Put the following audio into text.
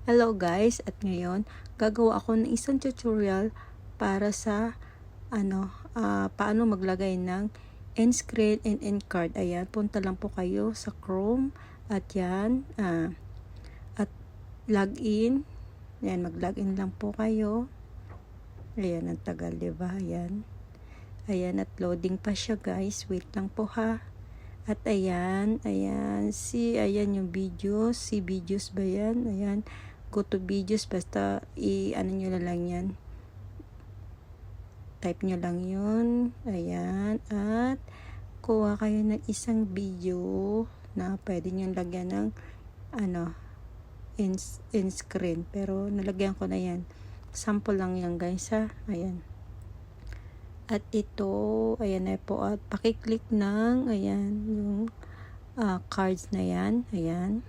Hello guys, at ngayon gagawa ako ng isang tutorial para sa paano maglagay ng end screen and end card. Ayan, punta lang po kayo sa Chrome at yan, at login. Ayan, mag-login lang po kayo. Ayan, ang tagal, diba? Ayan. Ayan, at loading pa siya guys. Wait lang po ha. At ayan, ayan yung videos. Si videos ba yan? Ayan, go to videos, basta ano nyo na lang yan. Type nyo lang yun. Ayan, at kuha kayo ng isang video na pwede nyo lagyan ng in screen. Pero nalagyan ko na yan. Sample lang yan guys ha. Ayan. At ito, ayan na po, at pakiclick ng, ayan, yung cards na yan, ayan,